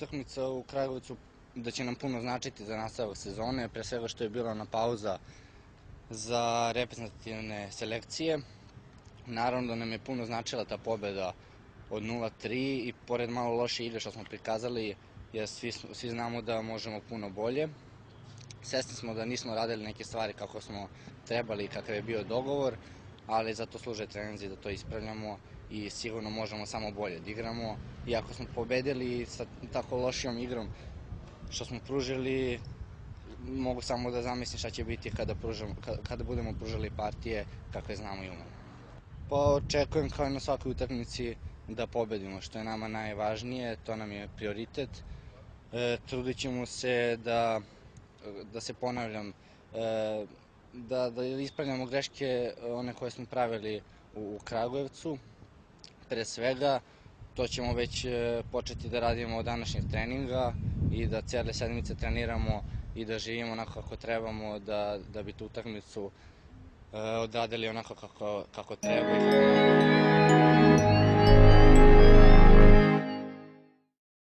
utakmica u Kragujevcu da će nam puno značiti za nastavak sezone, pre svega što je bila ona pauza za reprezentativne selekcije. Naravno da nam je puno značila ta pobjeda od 0-3 i pored malo loše igre što smo prikazali, jer svi znamo da možemo puno bolje. Svesni smo da nismo radili neke stvari kako smo trebali i kakav je bio dogovor, ali zato služe treninzi da to ispravljamo i sigurno možemo samo bolje da igramo. I ako smo pobedili sa tako lošijom igrom što smo pružili, mogu samo da zamislim šta će biti kada budemo pružali partije kakve znamo i umemo. Pa očekujem kao i na svakoj utakmici da pobedimo, što je nama najvažnije, to nam je prioritet. Trudit ćemo se da se ponavljam, da ispravljamo greške one koje smo pravili u Kragujevcu. Pre svega, to ćemo već početi da radimo od današnjeg treninga i da cijele sedmice treniramo i da živimo onako kako trebamo, da bi tu utakmicu odradili onako kako treba i kako